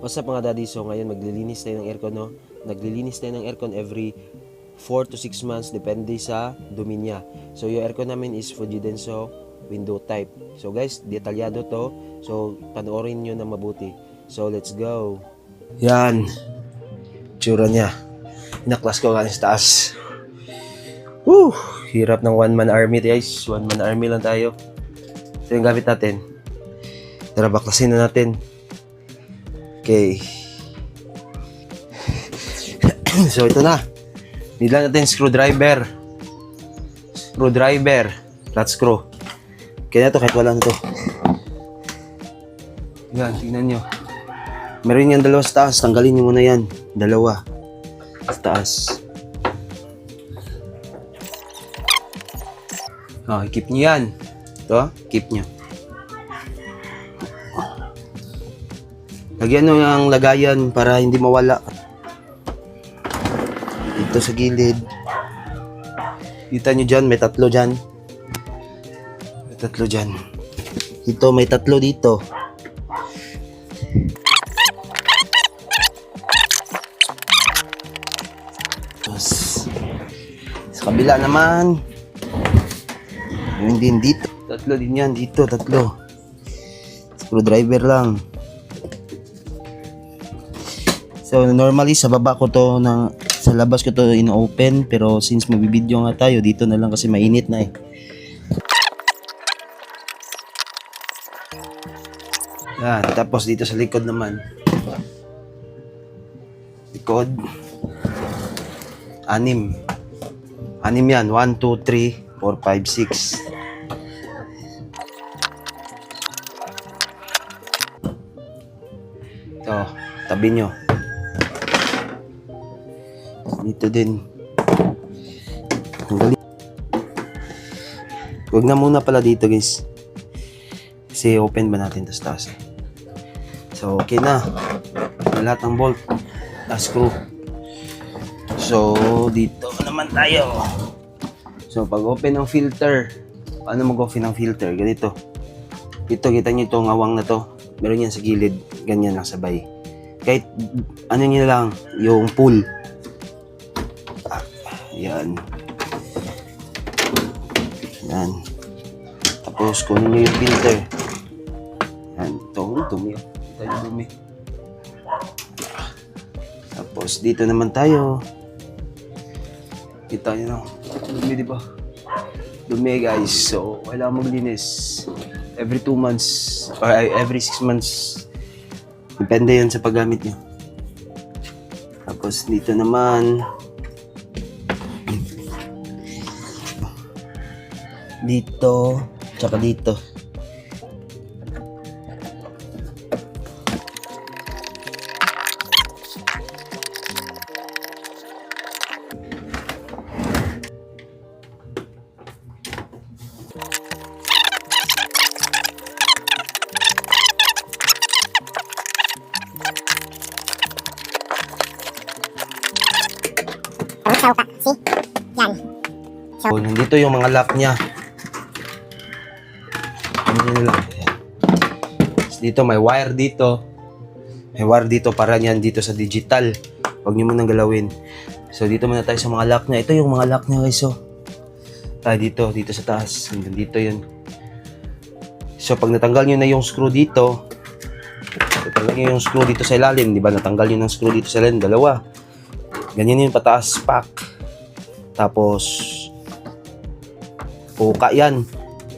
What's up mga daddy? So ngayon maglilinis tayo ng aircon, no? Naglilinis tayo ng aircon every 4 to 6 months depende sa dumi niya. So yung aircon namin is Fujidenso window type. So guys, detalyado to. So panoorin nyo na mabuti. So let's go. Yan. Tsura niya. Inaklas ko nga sa taas. Woo! Hirap ng one man army guys. One man army lang tayo. So yung gamit natin. Tara, baklasin na natin. Okay. So ito na. Need lang natin screwdriver. Flat screw. Kaya na to kahit wala na to. Yan, tingnan nyo. Meron yan dalawa sa taas. Tanggalin nyo muna yan. Dalawa. Sa taas. Keep nyo yan. Ito, keep nyo. Lagyan nyo yung lagayan para hindi mawala. Dito sa gilid. Kita nyo dyan, may tatlo dyan. May tatlo dyan. Ito, may tatlo dito. Tapos, sa kabila naman. Yun din dito. Tatlo din yan, dito, tatlo. Screwdriver lang. So normally sa baba ko to sa labas ko to ino-open, pero since magbibideo nga tayo dito na lang kasi mainit na eh. Yan, tapos dito sa likod naman. Likod. Anim yan. 1, 2, 3, 4, 5, 6. Ito, tabi nyo. Dito din. Tanggalin. Huwag na muna pala dito guys. Kasi open ba natin tas taas. So okay na. Lahat ng bolt. Screw. So dito naman tayo. So pag open ng filter. Paano mag-open ng filter? Ganito. Dito kita nyo itong awang na to. Meron yan sa gilid. Ganyan lang sabay. Kahit ano nyo lang. Yung pull. Yan. Yan. Tapos kunin nyo yung filter. Yan. Ito, dumi. Ito yung dumi. Tapos dito naman tayo. Kita nyo na. Dumi, diba? Dumi guys. So, kailangan maglinis. Every 2 months or every 6 months. Depende yan sa paggamit nyo. Tapos dito naman. Dito, tsaka dito. See? Yan. So, nandito yung mga lock niya. Dito may wire dito. May wire dito para niyan dito sa digital. Huwag niyo munang galawin. So dito muna tayo sa mga lock niya. Ito yung mga lock niya guys. So dito sa taas. Dito yun. So pag natanggal niyo na yung screw dito, natanggal niyo yung screw dito sa ilalim, di ba? Natanggal niyo ng screw dito sa ilalim, dalawa. Ganyan yung pataas, pack. Tapos puka yan.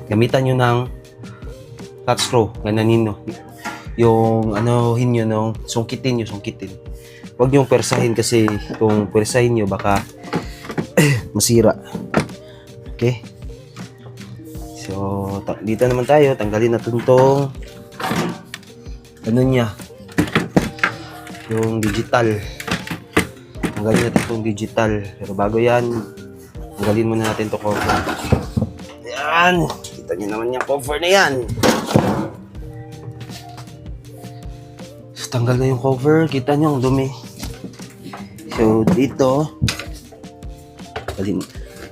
Gamitan niyo ng flat screw, gananin no. Yung anuhin nyo nung sungkitin. Huwag nyo persahin kasi kung persahin nyo baka masira. Okay? So, dito naman tayo. Tanggalin natin tong ano niya. Yung digital. Tanggalin natin tong digital. Pero bago yan, tanggalin muna natin to cover. Yan! Kita nyo naman yung cover na yan. So, tanggal na yung cover. Kita nyo ang dumi. So, dito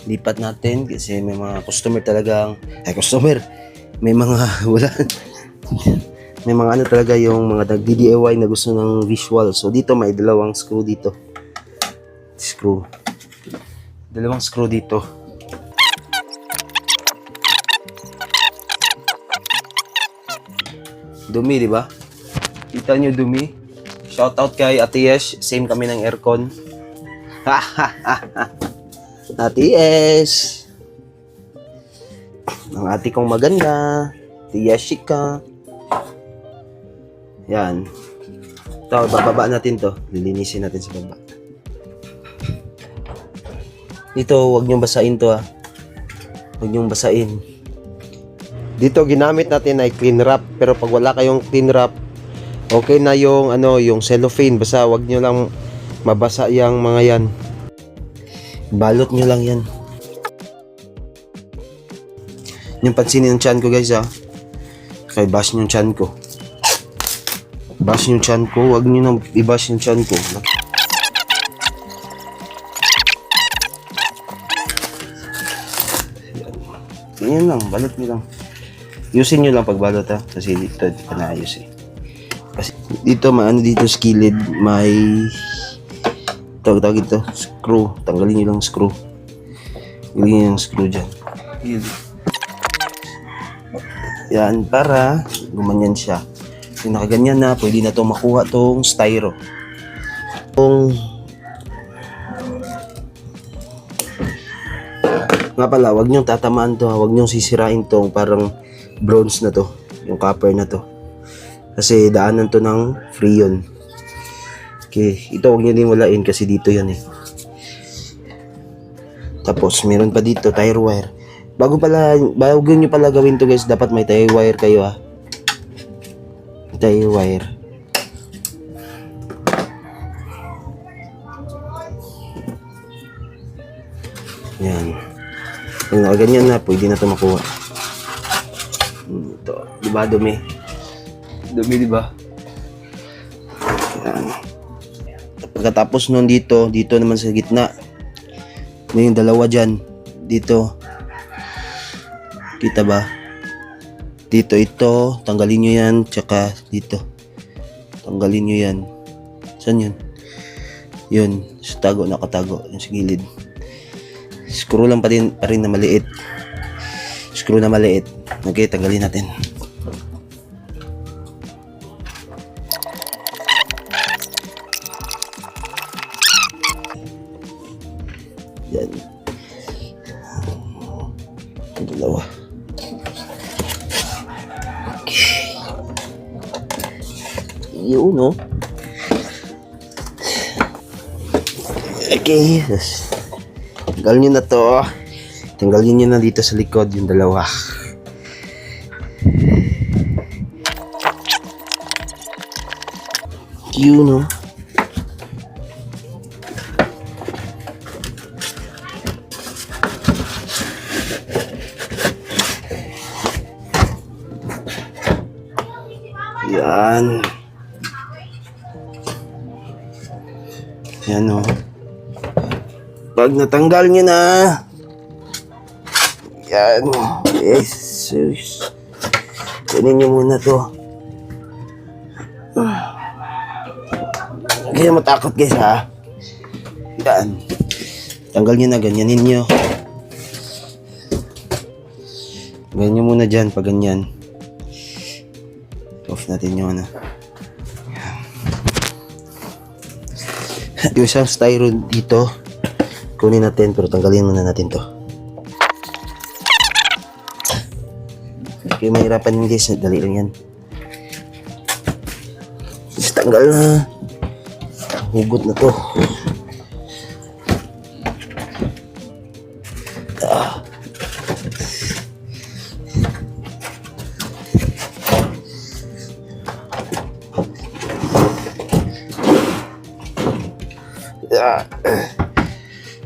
lipat natin kasi may mga customer talagang may mga wala May mga ano talaga yung mga nag-DIY na gusto ng visual. So dito may dalawang screw dito. Dalawang screw dito. Dumi, di ba? Kita nyo dumi? Shoutout kay Ate Yesh. Same kami ng aircon. Ate Yesh. Ang ate kong maganda. Ate Yeshika. Yan. Ito, bababa natin to. Lilinisin natin sa baba. Dito, huwag niyong basain to, ha. Huwag niyong basain. Dito, ginamit natin ay clean wrap. Pero pag wala kayong clean wrap, okay na yung, yung cellophane. Basta huwag niyo lang mabasa yung mga yan. Balot niyo lang yan. Yung pansinin yung chan ko, guys, ha. Kaya bash yung chan ko. Bash yung chan ko. Huwag niyo nang i-bash yung chan ko. Ganyan lang, balot nyo lang. Yusin nyo lang pagbalot, ha. Kasi dito, di pa naayos, eh. Kasi dito, maano dito, skilled, may tawag ito, screw. Tanggalin nyo lang screw. Tanggalin nyo yung screw dyan. Yan, para gumanyan siya. Yung nakaganyan na, pwede na itong makuha tong styro. Nga pala, wag niyong tatamaan to, wag niyong sisirain tong parang bronze na to, yung copper na to. Kasi daanan to ng freon. Okay, ito wag niyo din walain kasi dito yan, eh. Tapos meron pa dito tire wire. Bago niyo pala gawin to, guys, dapat may tire wire kayo, ha. Tire wire. Yan. Yung ganyan na, pwede na ito makuha. Ito, di ba dumi? Dumi, di ba? Yan. Pagkatapos nun dito naman sa gitna, may yung dalawa dyan. Dito. Kita ba? Dito ito, tanggalin nyo yan, tsaka dito. Tanggalin nyo yan. Saan yun? Yun, sa tago, nakatago, yung sa gilid. Screw lang pa rin na maliit. Screw na maliit. Okay, tanggalin natin. Yan. Ang dalawa. Okay. Yun, no? Okay. Tanggalin nyo na to. Tanggalin nyo na dito sa likod yung dalawa. Yun, no? Yan. Yan, no? Pag natanggal nyo na, yan, Jesus, kunin nyo muna to. Kaya matakot, guys, ha. Yan, tanggal nyo na, ganyanin nyo. Ganyan nyo muna dyan, pag ganyan. Off natin yung ano. Yung isang styro dito, kunin natin, pero tanggalin muna natin to. Okay, mahirapan yun, guys. Dali lang yan. Just tanggal na. Hugot na to.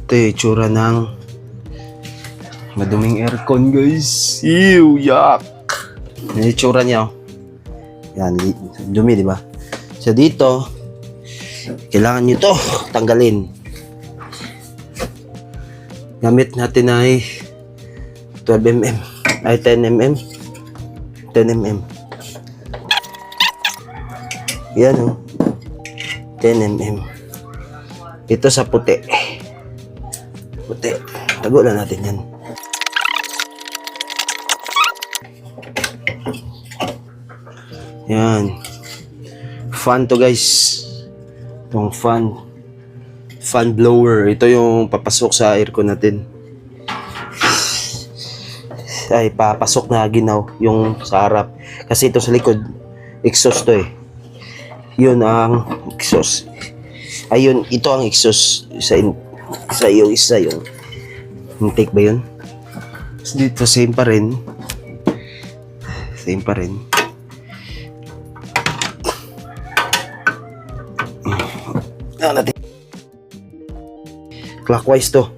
Ito yung itsura ng maduming aircon, guys. Ew, yuck. Yung itsura niya, oh. Yan, dumi, di ba? So dito, kailangan nyo to tanggalin. Gamit natin ay 12mm ay 10mm. Yan oh. 10 mm. Ito sa puti. Puti. Tago lang natin yan. Yan. Fan to guys. Itong fan. Fan blower. Ito yung papasok sa aircon natin. Ay, papasok na ginaw yung sa harap. Kasi ito sa likod, exhaust to eh. Yun ang exhaust. Ayun, ito ang exhaust. Isa yung intake ba yun? Dito, same pa rin. Same pa rin. Natin. Clockwise to.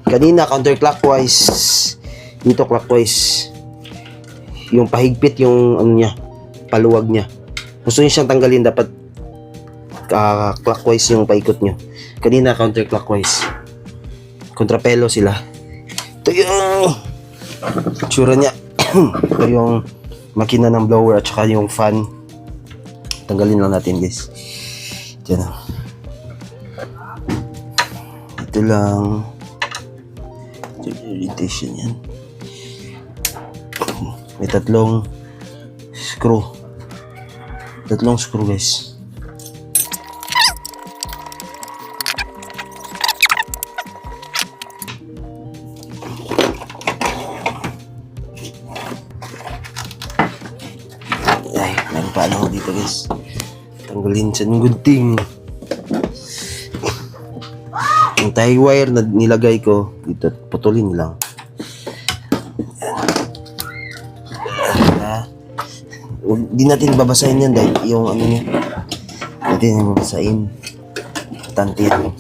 Kanina counterclockwise. Dito clockwise. Yung pahigpit yung ano niya, paluwag niya. Gusto niyo siyang tanggalin, dapat clockwise yung paikot niyo. Kanina counterclockwise. Kontrapelo sila. Ito yung tsura niya. Ito yung makina ng blower at saka yung fan. Tanggalin lang natin guys. Diyan na. Ito lang. Irritation yan. May tatlong screw. Tatlong screw guys. Ay, meron pa ano dito guys. Tanggalin siya ng gunting. Yung tie wire na nilagay ko dito, putulin lang. Di natin babasahin yan dahil yung ano niya. Natin yung babasahin. Tantin.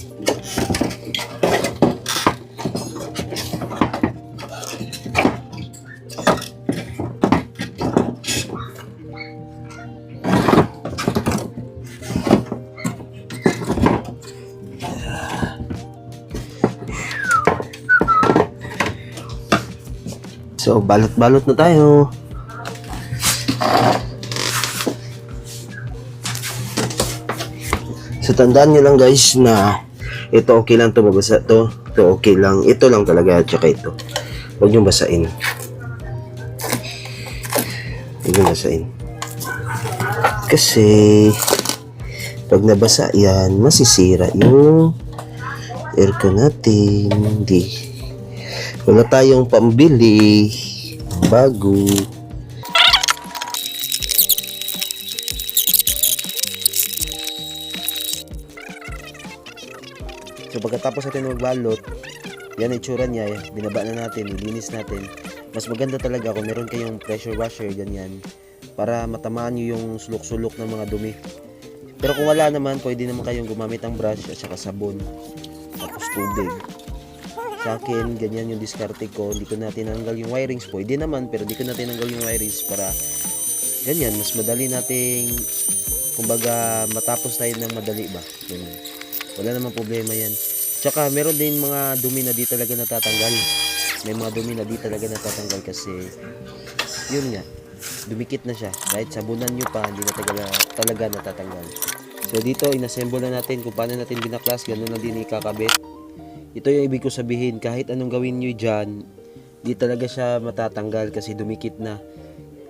So, balot-balot na tayo. So, tandaan nyo lang guys na ito okay lang to mabasa to. Ito okay lang. Ito lang talaga. Tsaka ito. Huwag nyo basain. Huwag nyo basain. Kasi pag nabasa yan, masisira yung aircon natin. Hindi. Wala tayong pambili bago. So pagkatapos natin magbalot, yan itsura niya, binaba na natin, nilinis natin. Mas maganda talaga kung meron kayong pressure washer, ganyan, para matamaan nyo yung sulok-sulok ng mga dumi. Pero kung wala naman, pwede naman kayong gumamit ng brush at saka sabon, tapos tubig. Sa akin, ganyan yung diskarte ko. Hindi ko na tinanggal yung wirings. Pwede naman, pero hindi ko na tinanggal yung wirings para ganyan, mas madali nating kumbaga matapos tayo ng madali ba. Ganyan. Wala namang problema yan. Tsaka meron din mga dumi na di talaga natatanggal. May mga dumi na di talaga natatanggal kasi yun nga, dumikit na siya. Kahit sabunan nyo pa, hindi na talaga natatanggal. So dito, inassemble na natin kung paano natin binaklas. Ganun na din ikakabit. Ito yung ibig ko sabihin, kahit anong gawin nyo dyan, di talaga siya matatanggal kasi dumikit na.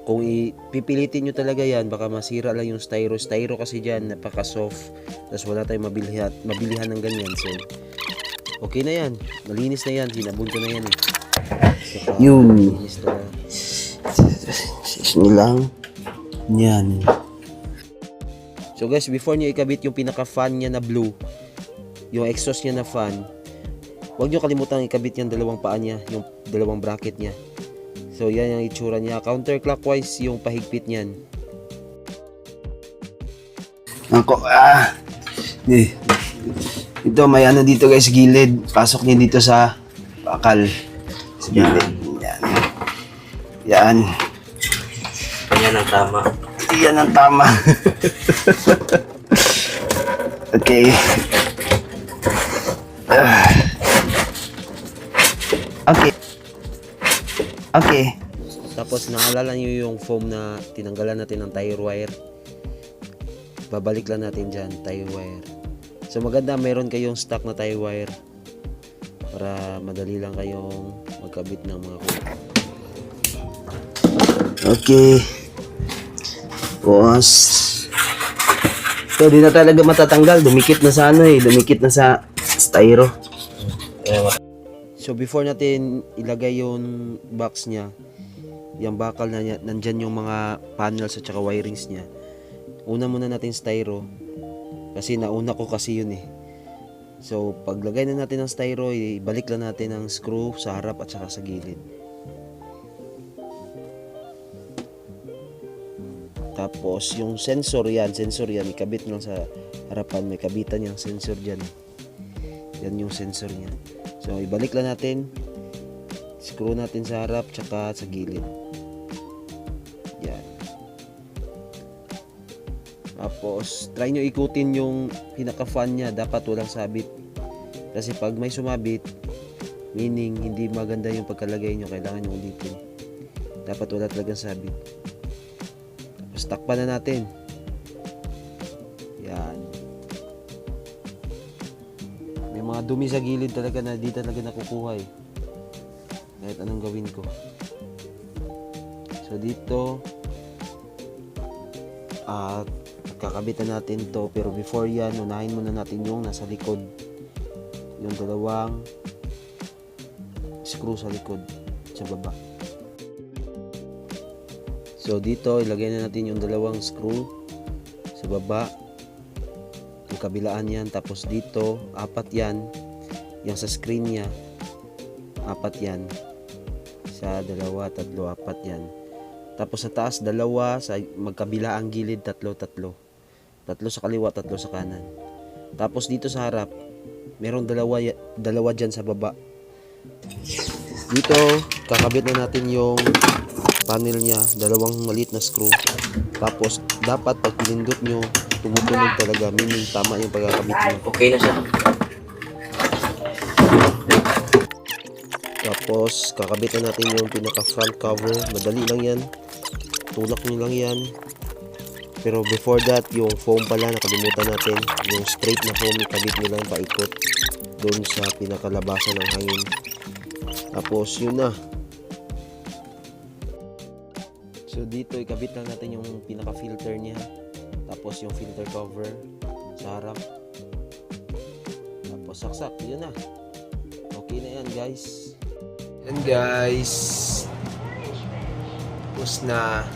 Kung pipilitin nyo talaga yan, baka masira lang yung styro. Styro kasi dyan, napaka-soft. Tapos wala tayong mabilihan ng ganyan. So, okay na yan. Malinis na yan. Sinabon ko na yan eh. Yung malinis na. Sisni lang. Yan. So guys, before nyo ikabit yung pinaka-fan niya na blue, yung exhaust niya na fan, huwag nyo kalimutan ikabit yung dalawang paa niya, yung dalawang bracket niya. So yan yung itsura niya. Counterclockwise yung pahigpit niyan. Ako, ito may ano dito guys, gilid. Pasok niya dito sa bakal. Sa gilid. Yan. Yan. Yan ang tama. Yan ang tama. Okay. Okay. Okay. Tapos naalala niyo yung foam na tinanggalan natin ng tire wire. babalik lang natin dyan, tie wire. So maganda mayroon kayong stock na tie wire para madali lang kayong magkabit ng mga hook. Okay. Tapos so di na talaga matatanggal, dumikit na sa dumikit na sa styro. So before natin ilagay yung box niya, yung bakal na niya, nandyan yung mga panels at saka wirings niya. Una muna natin styro kasi nauna ko kasi yun eh. So paglagay na natin ng styro, ibalik lang natin ang screw sa harap at saka sa gilid. Tapos yung sensor yan, ikabit lang sa harapan, may kabitan yung sensor dyan. Yan yung sensor niya. So ibalik lang natin, screw natin sa harap tsaka sa gilid. Yan. Tapos try nyo ikutin yung pinaka-fan niya, dapat walang sabit. Kasi pag may sumabit, meaning hindi maganda yung pagkalagay nyo, kailangan nyo ulitin. Dapat wala talagang sabit. Tapos takpan na natin. Yan. May mga dumi sa gilid talaga na di talaga nakukuha eh. Kahit anong gawin ko. So dito kakabitan natin to, pero before yan, unahin muna natin yung nasa likod. Yung dalawang screw sa likod, sa baba. So dito ilagay na natin yung dalawang screw sa baba, yung kabilaan yan. Tapos dito 4 yan, yung sa screen nya 4 yan, sa 2, 3, 4 yan. Tapos sa taas 2, sa magkabilaang gilid 3 sa kaliwa, 3 sa kanan. Tapos dito sa harap merong 2 dyan sa baba. Dito kakabit na natin yung panel niya, 2 maliit na screw. Tapos dapat pag pinindot nyo, tumutunog talaga, meaning tama yung pagkakabit nyo. Okay na siya. Tapos kakabit na natin yung pinaka front cover. Madali lang yan, tulak nyo lang yan. Pero before that, yung foam pala nakalimutan natin, yung straight na foam ikabit nyo lang paikot doon sa pinakalabasan ng hangin. Tapos yun na. So dito ikabit lang natin yung pinaka filter niya, tapos yung filter cover sa harap, tapos saksak, yun na. Okay na yan guys. Yan guys, tapos na.